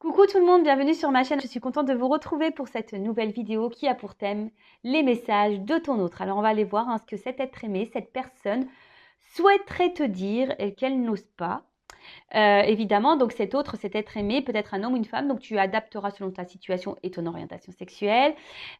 Coucou tout le monde, bienvenue sur ma chaîne. Je suis contente de vous retrouver pour cette nouvelle vidéo qui a pour thème les messages de ton autre. Alors on va aller voir ce que cet être aimé, cette personne souhaiterait te dire et qu'elle n'ose pas. Évidemment, donc cet être aimé peut être un homme ou une femme, donc tu adapteras selon ta situation et ton orientation sexuelle.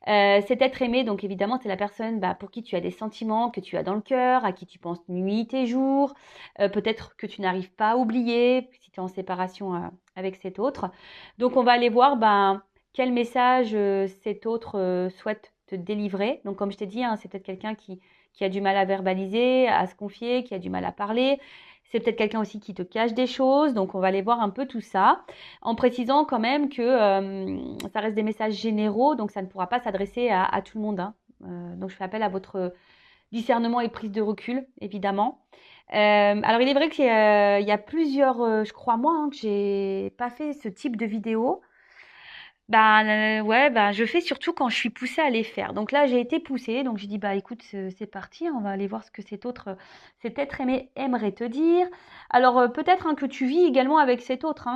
Cet être aimé, donc évidemment, c'est la personne pour qui tu as des sentiments, que tu as dans le cœur, à qui tu penses nuit et jour, peut-être que tu n'arrives pas à oublier si tu es en séparation avec cet autre. Donc on va aller voir quel message cet autre souhaite te délivrer. Donc comme je t'ai dit, c'est peut-être quelqu'un qui a du mal à verbaliser, à se confier, qui a du mal à parler. C'est peut-être quelqu'un aussi qui te cache des choses, donc on va aller voir un peu tout ça, en précisant quand même que ça reste des messages généraux, donc ça ne pourra pas s'adresser à tout le monde. Donc je fais appel à votre discernement et prise de recul, évidemment. Alors il est vrai qu'il y a plusieurs, je crois moi, que j'ai pas fait ce type de vidéo. Ouais, je fais surtout quand je suis poussée à les faire. Donc là, j'ai été poussée, donc j'ai dit écoute, c'est parti, on va aller voir ce que cet être aimé aimerait te dire. Alors peut-être que tu vis également avec cet autre,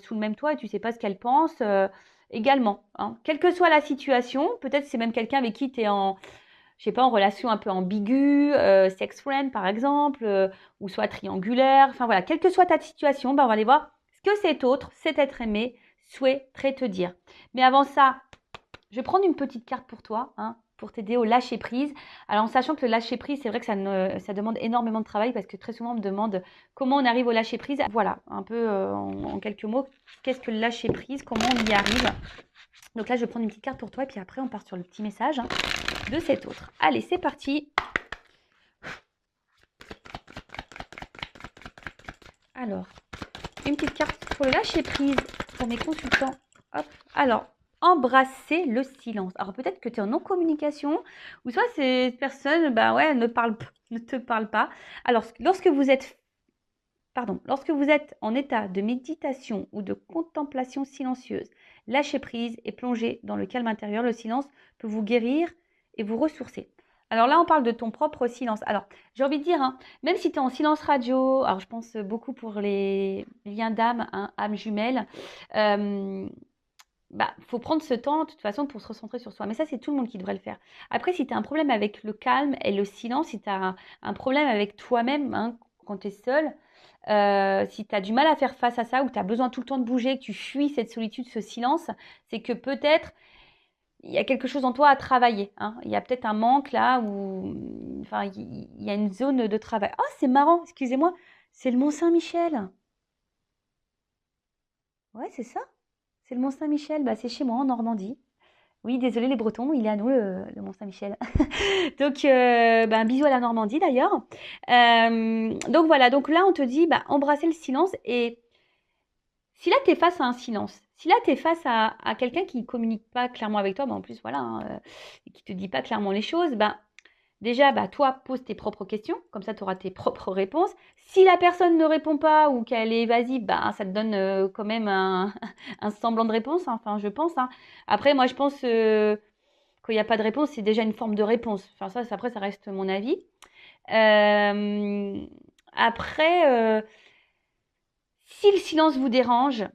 sous le même toit et tu sais pas ce qu'elle pense également. Quelle que soit la situation, peut-être c'est même quelqu'un avec qui tu es je sais pas, en relation un peu ambiguë, sex friend par exemple, ou soit triangulaire. Enfin voilà, quelle que soit ta situation, on va aller voir ce que cet être aimé, souhaiterait te dire. Mais avant ça, je vais prendre une petite carte pour toi, pour t'aider au lâcher prise. Alors en sachant que le lâcher prise, c'est vrai que ça demande énormément de travail parce que très souvent on me demande comment on arrive au lâcher prise. Voilà, un peu en quelques mots, qu'est-ce que le lâcher prise, comment on y arrive. Donc là, je vais prendre une petite carte pour toi et puis après, on part sur le petit message de cet autre. Allez, c'est parti. Alors, une petite carte pour le lâcher prise pour mes consultants. Hop. Alors, embrasser le silence. Alors peut-être que tu es en non-communication ou soit ces personnes ne te parlent pas. Alors, lorsque vous êtes en état de méditation ou de contemplation silencieuse, lâchez prise et plongez dans le calme intérieur. Le silence peut vous guérir et vous ressourcer. Alors là, on parle de ton propre silence. Alors, j'ai envie de dire, même si tu es en silence radio, alors je pense beaucoup pour les liens d'âme, âme jumelle, faut prendre ce temps de toute façon pour se recentrer sur soi. Mais ça, c'est tout le monde qui devrait le faire. Après, si tu as un problème avec le calme et le silence, si tu as un problème avec toi-même quand tu es seul, si tu as du mal à faire face à ça ou tu as besoin tout le temps de bouger, que tu fuis cette solitude, ce silence, c'est que peut-être il y a quelque chose en toi à travailler. Il y a peut-être un manque là où il y a une zone de travail. Oh, c'est marrant, excusez-moi, c'est le Mont Saint-Michel. Ouais, c'est ça. C'est le Mont Saint-Michel. C'est chez moi en Normandie. Oui, désolé les Bretons, il est à nous le Mont Saint-Michel. Donc, un bisou à la Normandie d'ailleurs. Donc voilà, donc là on te dit embrasser le silence et si là tu es face à un silence, si là tu es face à quelqu'un qui ne communique pas clairement avec toi, en plus voilà, et qui ne te dit pas clairement les choses, déjà, toi, pose tes propres questions, comme ça tu auras tes propres réponses. Si la personne ne répond pas ou qu'elle est évasive, ça te donne quand même un semblant de réponse, enfin je pense. Après, moi je pense qu'il n'y a pas de réponse, c'est déjà une forme de réponse. Enfin après, ça reste mon avis. Après, si le silence vous dérange,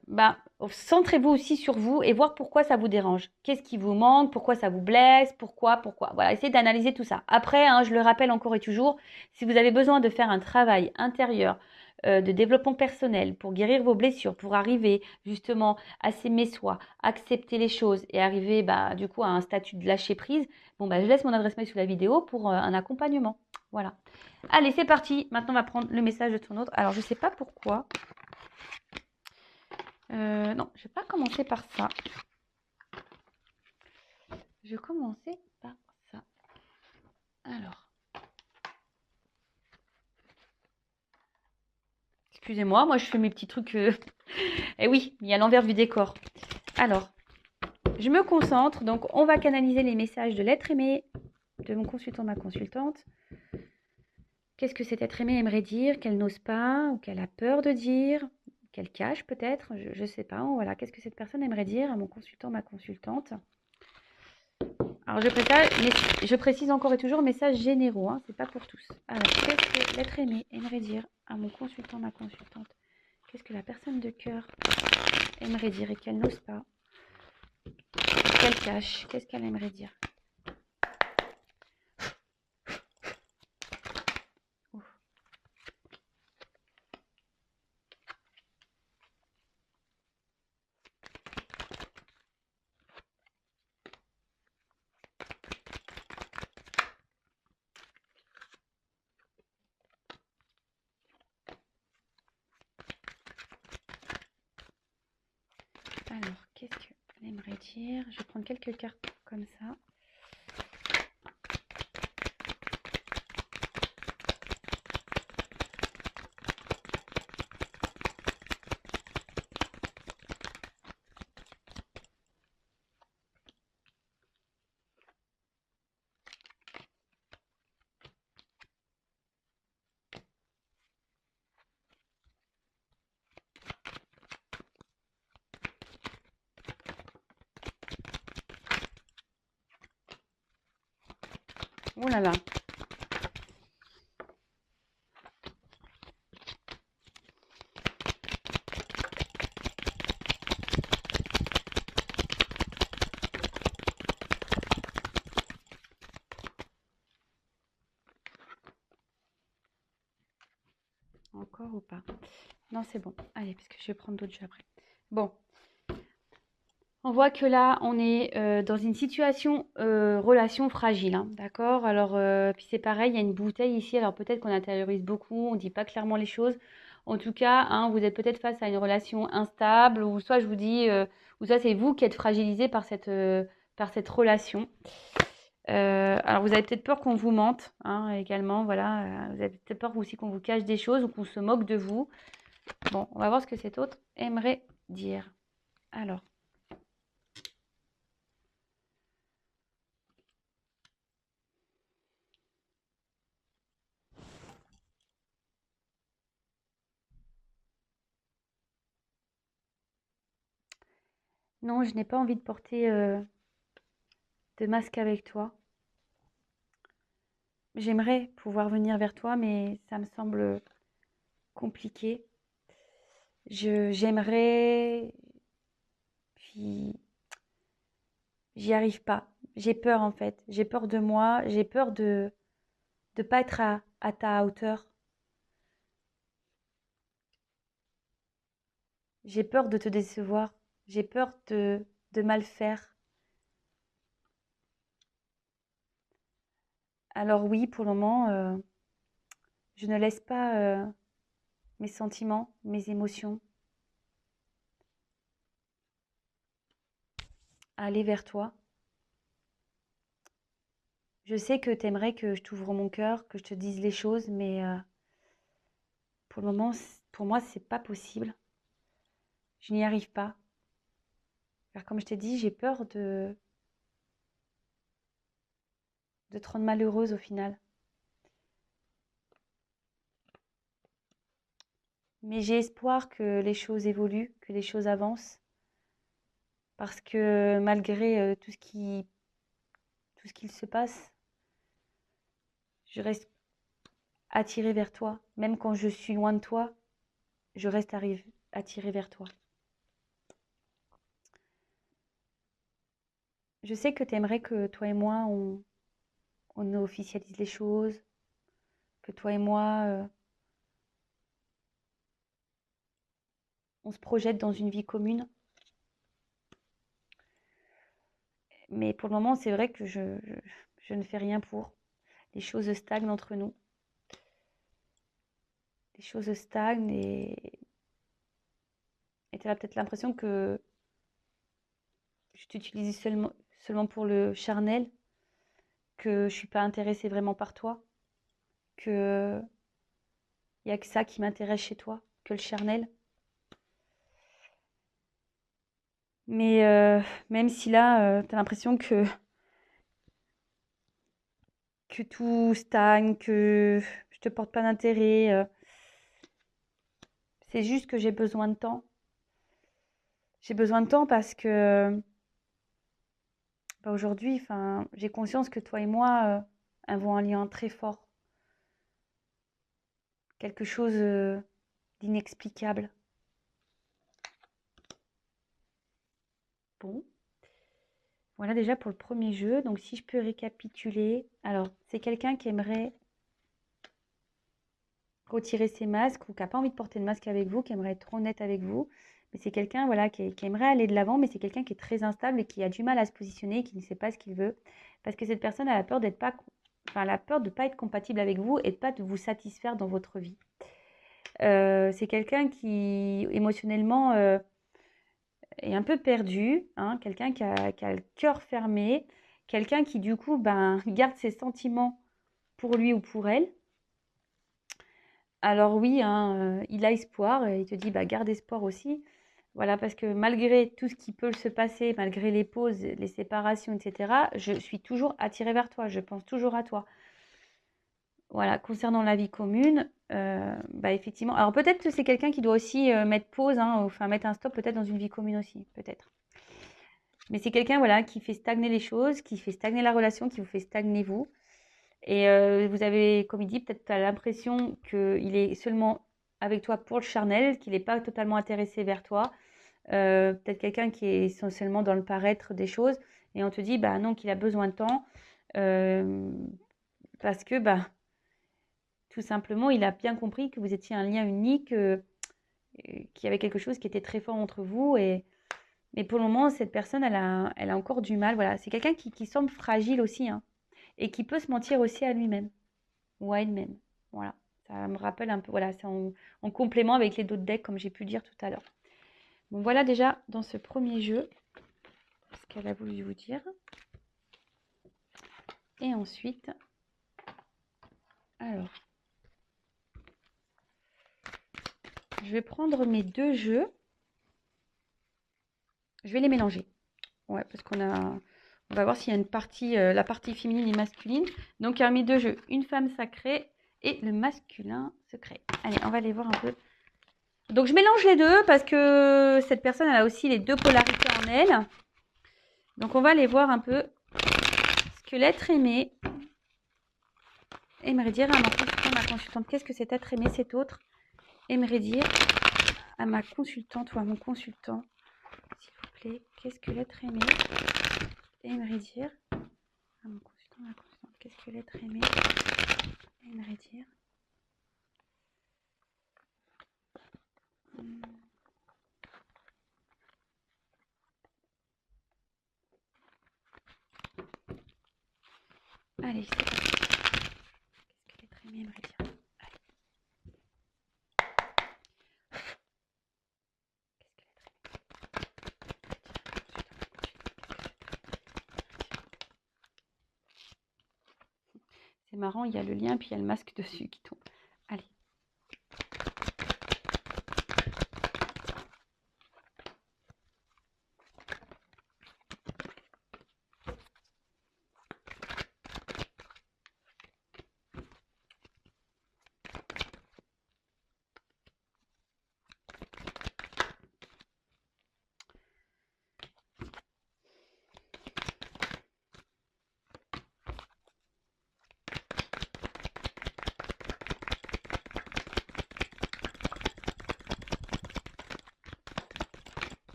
centrez-vous aussi sur vous et voir pourquoi ça vous dérange. Qu'est-ce qui vous manque? Pourquoi ça vous blesse? Pourquoi? Voilà, essayez d'analyser tout ça. Après, je le rappelle encore et toujours, si vous avez besoin de faire un travail intérieur de développement personnel pour guérir vos blessures, pour arriver justement à s'aimer soi, accepter les choses et arriver du coup à un statut de lâcher prise, je laisse mon adresse mail sous la vidéo pour un accompagnement. Voilà. Allez, c'est parti. Maintenant, on va prendre le message de ton autre. Alors, je ne sais pas pourquoi. Non, je vais pas commencer par ça. Je vais commencer par ça. Alors. Excusez-moi, moi je fais mes petits trucs. Eh oui, il y a l'envers du décor. Alors, je me concentre. Donc, on va canaliser les messages de l'être aimé, de mon consultant, ma consultante. Qu'est-ce que cet être aimé aimerait dire, qu'elle n'ose pas, ou qu'elle a peur de dire, qu'elle cache peut-être, je ne sais pas. Voilà, qu'est-ce que cette personne aimerait dire à mon consultant, ma consultante. Alors, je précise encore et toujours messages généraux, c'est pas pour tous. Alors, qu'est-ce que l'être aimé aimerait dire à mon consultant, ma consultante? Qu'est-ce que la personne de cœur aimerait aimerait dire et qu'elle n'ose pas. Qu'elle cache. Qu'est-ce qu'elle aimerait dire? Alors, qu'est-ce qu'elle aimerait dire? Je vais prendre quelques cartes comme ça. Oh là là. Encore ou pas? Non, c'est bon. Allez, parce que je vais prendre d'autres jeux après. Bon. On voit que là, on est dans une situation, relation fragile, hein, d'accord? Alors, puis c'est pareil, il y a une bouteille ici, alors peut-être qu'on intériorise beaucoup, on ne dit pas clairement les choses. En tout cas, hein, vous êtes peut-être face à une relation instable, ou soit je vous dis, ou soit c'est vous qui êtes fragilisé par cette relation. Alors, vous avez peut-être peur qu'on vous mente, hein, également, voilà. Vous avez peut-être peur aussi qu'on vous cache des choses ou qu'on se moque de vous. Bon, on va voir ce que cet autre aimerait dire. Alors. Non, je n'ai pas envie de porter de masque avec toi. J'aimerais pouvoir venir vers toi, mais ça me semble compliqué. J'aimerais, puis j'y arrive pas. J'ai peur en fait. J'ai peur de moi. J'ai peur de pas être à ta hauteur. J'ai peur de te décevoir. J'ai peur de mal faire. Alors oui, pour le moment, je ne laisse pas mes sentiments, mes émotions aller vers toi. Je sais que tu aimerais que je t'ouvre mon cœur, que je te dise les choses, mais pour le moment, pour moi, c'est pas possible. Je n'y arrive pas. Car comme je t'ai dit, j'ai peur de te rendre malheureuse au final. Mais j'ai espoir que les choses évoluent, que les choses avancent. Parce que malgré tout ce qu'il se passe, je reste attirée vers toi. Même quand je suis loin de toi, je reste attirée vers toi. Je sais que tu aimerais que toi et moi, on officialise les choses, que toi et moi, on se projette dans une vie commune. Mais pour le moment, c'est vrai que je ne fais rien pour. Les choses stagnent entre nous. Les choses stagnent et tu as peut-être l'impression que je t'utilise seulement pour le charnel, que je suis pas intéressée vraiment par toi, que il n'y a que ça qui m'intéresse chez toi, que le charnel. Mais même si là, tu as l'impression que tout stagne, que je te porte pas d'intérêt, c'est juste que j'ai besoin de temps. J'ai besoin de temps parce que bah, aujourd'hui, enfin, j'ai conscience que toi et moi avons un lien très fort, quelque chose d'inexplicable. Bon, voilà déjà pour le premier jeu. Donc, si je peux récapituler. Alors, c'est quelqu'un qui aimerait retirer ses masques ou qui n'a pas envie de porter de masque avec vous, qui aimerait être honnête avec vous. Mais c'est quelqu'un voilà, qui aimerait aller de l'avant, mais c'est quelqu'un qui est très instable et qui a du mal à se positionner, qui ne sait pas ce qu'il veut. Parce que cette personne a la peur d'être pas, enfin, la peur de ne pas être compatible avec vous et de pas de vous satisfaire dans votre vie. C'est quelqu'un qui, émotionnellement, est un peu perdu, hein, quelqu'un qui a le cœur fermé, quelqu'un qui, du coup, ben, garde ses sentiments pour lui ou pour elle. Alors oui, hein, il a espoir et il te dit: «Bah, garde espoir aussi». Voilà, parce que malgré tout ce qui peut se passer, malgré les pauses, les séparations et cetera, je suis toujours attirée vers toi, je pense toujours à toi. Voilà, concernant la vie commune, bah, effectivement alors peut-être que c'est quelqu'un qui doit aussi, mettre pause, hein, enfin mettre un stop peut-être dans une vie commune aussi, peut-être. Mais c'est quelqu'un, voilà, qui fait stagner les choses, qui fait stagner la relation, qui vous fait stagner vous. Et vous avez, comme il dit, peut-être l'impression qu'il est seulement avec toi pour le charnel, qu'il n'est pas totalement intéressé vers toi. Peut-être quelqu'un qui est essentiellement dans le paraître des choses. Et on te dit, bah non, qu'il a besoin de temps. euh, parce que, bah, tout simplement, il a bien compris que vous étiez un lien unique, qu'il y avait quelque chose qui était très fort entre vous. Mais pour le moment, cette personne, elle a encore du mal. Voilà, c'est quelqu'un qui semble fragile aussi, hein, et qui peut se mentir aussi à lui-même ou à elle-même. Voilà, ça me rappelle un peu, voilà, c'est en complément avec les d'autres decks, comme j'ai pu le dire tout à l'heure. Bon, voilà déjà dans ce premier jeu, ce qu'elle a voulu vous dire. Et ensuite, alors, je vais prendre mes deux jeux. Je vais les mélanger. Ouais, parce on va voir s'il y a une partie, la partie féminine et masculine. Donc, il y a mes deux jeux, une femme sacrée et le masculin secret. Allez, on va les voir un peu. Donc, je mélange les deux parce que cette personne, elle a aussi les deux polarités en elle. Donc, on va aller voir un peu ce que l'être aimé aimerait dire à ma consultante. Qu'est-ce que cet être aimé, cet autre, aimerait dire à ma consultante ou à mon consultant, s'il vous plaît. Qu'est-ce que l'être aimé aimerait dire à mon consultant, ma consultante. Qu'est-ce que l'être aimé aimerait dire Allez, c'est parti. Qu'est-ce que l'être aimé aimerait dire C'est marrant, il y a le lien, puis il y a le masque dessus qui tombe. Allez.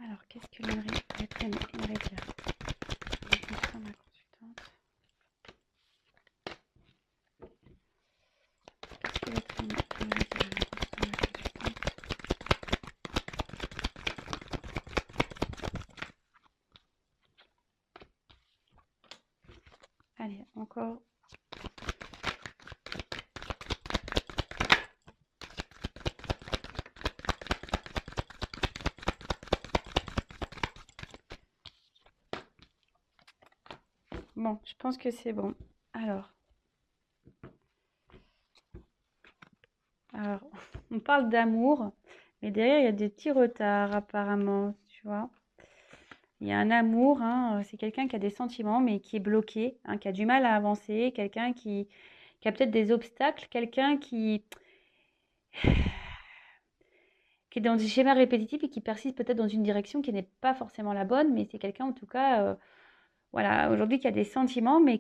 Alors, qu'est-ce que l'être aimé aimerait dire à ma consultante. Qu'est-ce que l'être aimé aimerait dire à ma consultante. Allez, encore. Bon, je pense que c'est bon. Alors, on parle d'amour, mais derrière, il y a des petits retards apparemment, tu vois. Il y a un amour, hein, c'est quelqu'un qui a des sentiments, mais qui est bloqué, hein, qui a du mal à avancer, quelqu'un qui a peut-être des obstacles, quelqu'un qui est dans des schémas répétitifs et qui persiste peut-être dans une direction qui n'est pas forcément la bonne, mais c'est quelqu'un en tout cas, voilà, aujourd'hui qui a des sentiments, mais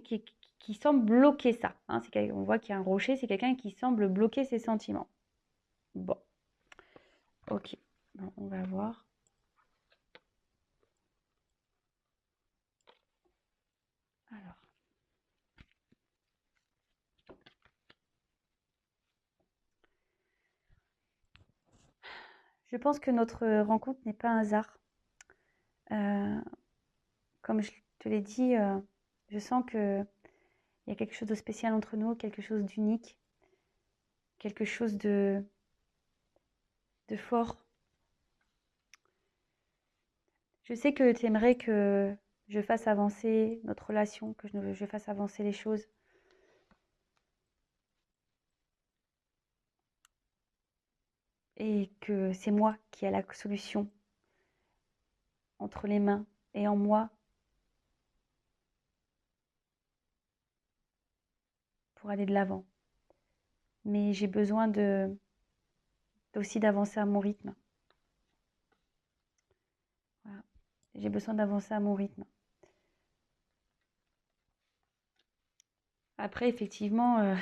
qui semble bloquer ça. Hein. On voit qu'il y a un rocher, c'est quelqu'un qui semble bloquer ses sentiments. Bon, ok, bon, on va voir. Alors. Je pense que notre rencontre n'est pas un hasard. Comme je te l'ai dit, je sens qu'il y a quelque chose de spécial entre nous, quelque chose d'unique, quelque chose de fort. Je sais que tu aimerais que je fasse avancer notre relation, que je fasse avancer les choses. Et que c'est moi qui ai la solution entre les mains et en moi pour aller de l'avant. Mais j'ai besoin aussi d'avancer à mon rythme. Voilà. J'ai besoin d'avancer à mon rythme. Après, effectivement,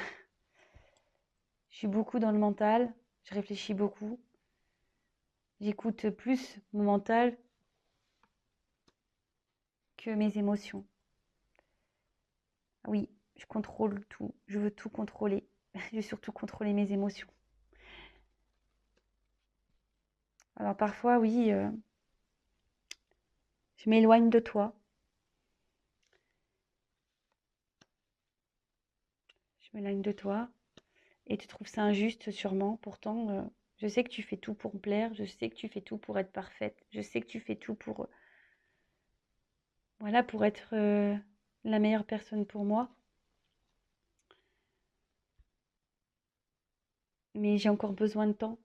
je suis beaucoup dans le mental, je réfléchis beaucoup. J'écoute plus mon mental que mes émotions. Oui, je contrôle tout, je veux tout contrôler. Je veux surtout contrôler mes émotions. Alors parfois, oui, je m'éloigne de toi. Je m'éloigne de toi et tu trouves ça injuste sûrement. Pourtant, je sais que tu fais tout pour me plaire, je sais que tu fais tout pour être parfaite, je sais que tu fais tout pour, voilà, pour être la meilleure personne pour moi. Mais j'ai encore besoin de temps.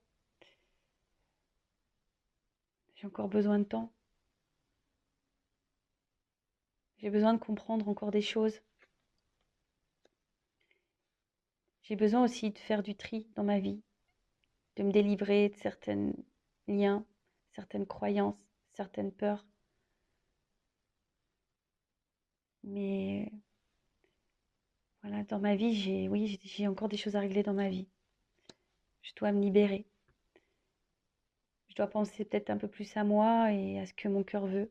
J'ai encore besoin de temps. J'ai besoin de comprendre encore des choses. J'ai besoin aussi de faire du tri dans ma vie, de me délivrer de certains liens, certaines croyances, certaines peurs. Mais voilà, dans ma vie, j'ai encore des choses à régler dans ma vie. Je dois me libérer. Je dois penser peut-être un peu plus à moi et à ce que mon cœur veut.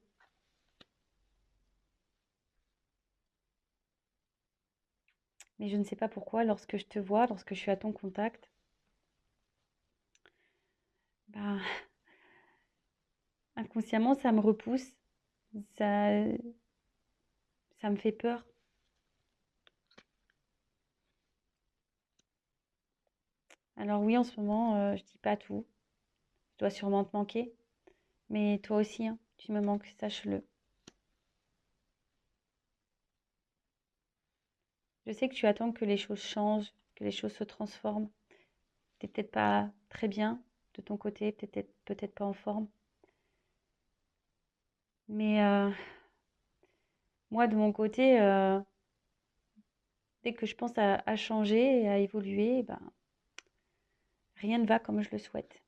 Mais je ne sais pas pourquoi, lorsque je te vois, lorsque je suis à ton contact, bah, inconsciemment, ça me repousse, ça, ça me fait peur. Alors oui, en ce moment, je dis pas tout. Je dois sûrement te manquer. Mais toi aussi, hein, tu me manques, sache-le. Je sais que tu attends que les choses changent, que les choses se transforment. T'es peut-être pas très bien de ton côté, peut-être pas en forme. Mais moi, de mon côté, dès que je pense à changer et à évoluer, ben, rien ne va comme je le souhaite.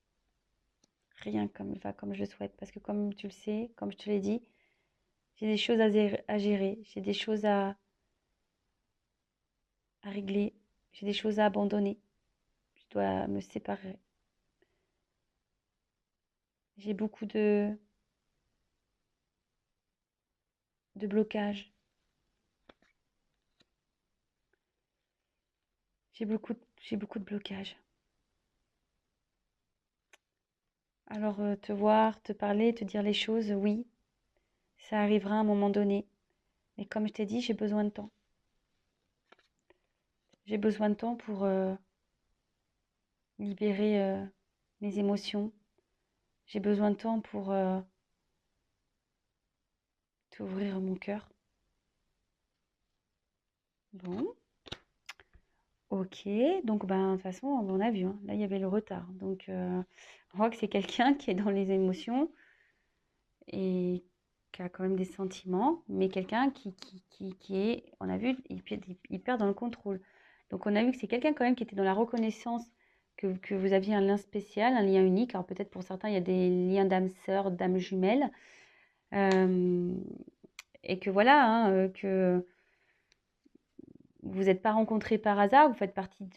Rien comme va comme je le souhaite. Parce que comme tu le sais, comme je te l'ai dit, j'ai des choses à gérer, j'ai des choses à régler, j'ai des choses à abandonner. Je dois me séparer. J'ai beaucoup de blocages. J'ai beaucoup de blocages. Alors, te voir, te parler, te dire les choses, oui, ça arrivera à un moment donné. Mais comme je t'ai dit, j'ai besoin de temps. J'ai besoin de temps pour libérer mes émotions. J'ai besoin de temps pour t'ouvrir mon cœur. Bon, ok. Donc, ben, de toute façon, on a vu, hein. Là, il y avait le retard. Donc, on voit que c'est quelqu'un qui est dans les émotions et qui a quand même des sentiments, mais quelqu'un qui est, on a vu, hyper dans le contrôle. Donc on a vu que c'est quelqu'un quand même qui était dans la reconnaissance que vous aviez un lien spécial, un lien unique. Alors peut-être pour certains, il y a des liens d'âme sœur, d'âme jumelle. Et que voilà, hein, que vous n'êtes pas rencontrés par hasard, vous faites partie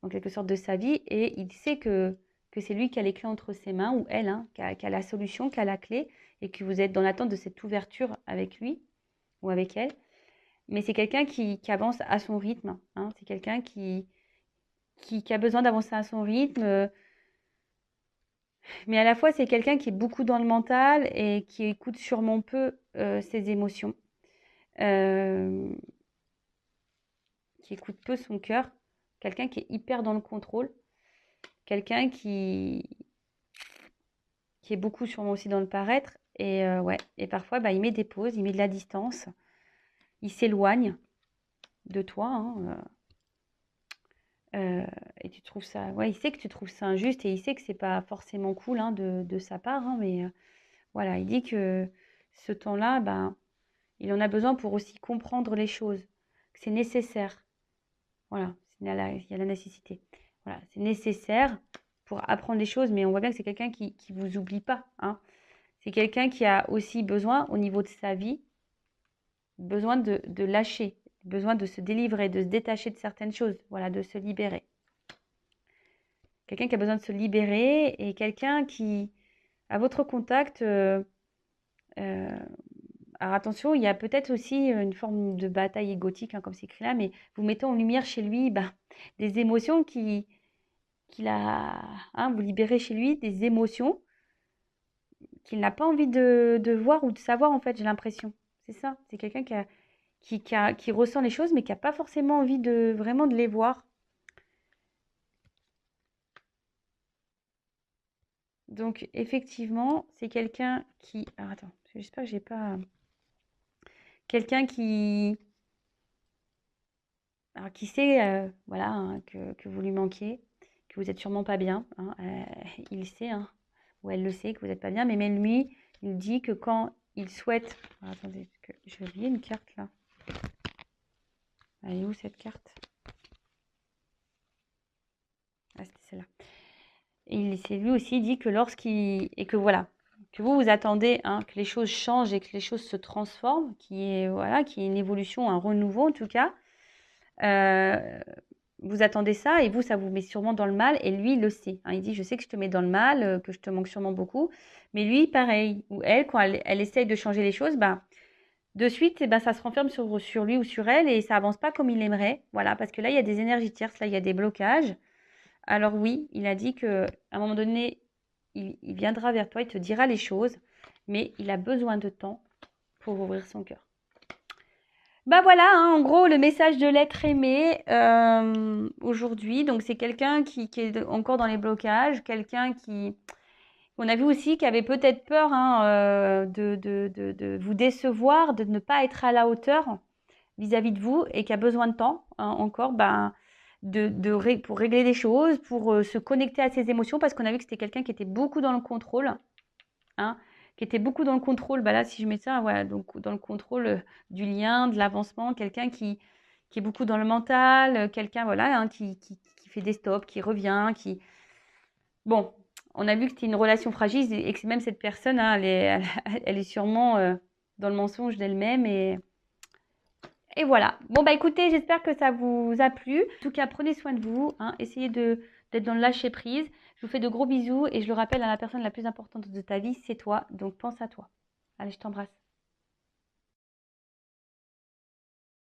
en quelque sorte de sa vie et il sait que c'est lui qui a les clés entre ses mains ou elle, hein, qui a la solution, qui a la clé et que vous êtes dans l'attente de cette ouverture avec lui ou avec elle. Mais c'est quelqu'un qui avance à son rythme, hein. C'est quelqu'un qui a besoin d'avancer à son rythme. Mais à la fois, c'est quelqu'un qui est beaucoup dans le mental et qui écoute sûrement peu ses émotions. Qui écoute peu son cœur. Quelqu'un qui est hyper dans le contrôle. Quelqu'un qui est beaucoup sûrement aussi dans le paraître. Et ouais, et parfois, il met des pauses, il met de la distance. Il s'éloigne de toi, hein. Et tu trouves ça, ouais, il sait que tu trouves ça injuste et il sait que c'est pas forcément cool, hein, de sa part, hein, mais voilà, il dit que ce temps-là, il en a besoin pour aussi comprendre les choses, que c'est nécessaire. Voilà, il y a la nécessité. Voilà, c'est nécessaire pour apprendre les choses, mais on voit bien que c'est quelqu'un qui vous oublie pas, hein. C'est quelqu'un qui a aussi besoin, au niveau de sa vie, besoin de lâcher, besoin de se délivrer, de se détacher de certaines choses, voilà, de se libérer. Quelqu'un qui a besoin de se libérer et quelqu'un qui, à votre contact, alors attention, il y a peut-être aussi une forme de bataille égotique, hein, comme c'est écrit là, mais vous mettez en lumière chez lui des émotions qu'il a, hein, vous libérez chez lui des émotions qu'il n'a pas envie de voir ou de savoir, en fait, j'ai l'impression. C'est ça, c'est quelqu'un qui ressent les choses, mais qui n'a pas forcément envie vraiment de les voir. Donc, effectivement, c'est quelqu'un qui... Alors, attends, j'espère que j'ai pas... Quelqu'un qui sait, voilà, hein, que vous lui manquez, que vous n'êtes sûrement pas bien, hein, il sait, hein, ou elle le sait, que vous n'êtes pas bien, mais même lui, il dit que quand il souhaite... Alors, attendez, parce que j'ai oublié une carte, là. Elle est où, cette carte? Ah, c'était celle-là. Et c'est lui aussi dit que et que voilà, que vous attendez, hein, que les choses changent et que les choses se transforment, qu'il y ait une évolution, un renouveau en tout cas. Vous attendez ça et vous, ça vous met sûrement dans le mal et lui, il le sait, hein. Il dit, je sais que je te mets dans le mal, que je te manque sûrement beaucoup. Mais lui, pareil, ou elle, quand elle essaye de changer les choses, de suite, ça se renferme sur lui ou sur elle et ça avance pas comme il aimerait. Voilà, parce que là, il y a des énergies tierces, là, il y a des blocages. Alors oui, il a dit qu'à un moment donné, il viendra vers toi, il te dira les choses, mais il a besoin de temps pour ouvrir son cœur. Voilà, hein, en gros, le message de l'être aimé aujourd'hui. Donc, c'est quelqu'un qui est encore dans les blocages, quelqu'un on a vu aussi, qui avait peut-être peur, hein, de vous décevoir, de ne pas être à la hauteur vis-à-vis de vous et qui a besoin de temps, hein, encore, pour régler des choses, pour se connecter à ses émotions, parce qu'on a vu que c'était quelqu'un qui était beaucoup dans le contrôle, hein, qui était beaucoup dans le contrôle. Là, si je mets ça, voilà, donc dans le contrôle du lien, de l'avancement, quelqu'un qui est beaucoup dans le mental, quelqu'un, voilà, hein, qui fait des stops, qui revient, Bon, on a vu que c'était une relation fragile et que même cette personne, hein, elle est sûrement dans le mensonge d'elle-même et voilà. Bon, écoutez, j'espère que ça vous a plu. En tout cas, prenez soin de vous, hein, essayez d'être dans le lâcher prise. Je vous fais de gros bisous et je le rappelle, à la personne la plus importante de ta vie, c'est toi. Donc, pense à toi. Allez, je t'embrasse.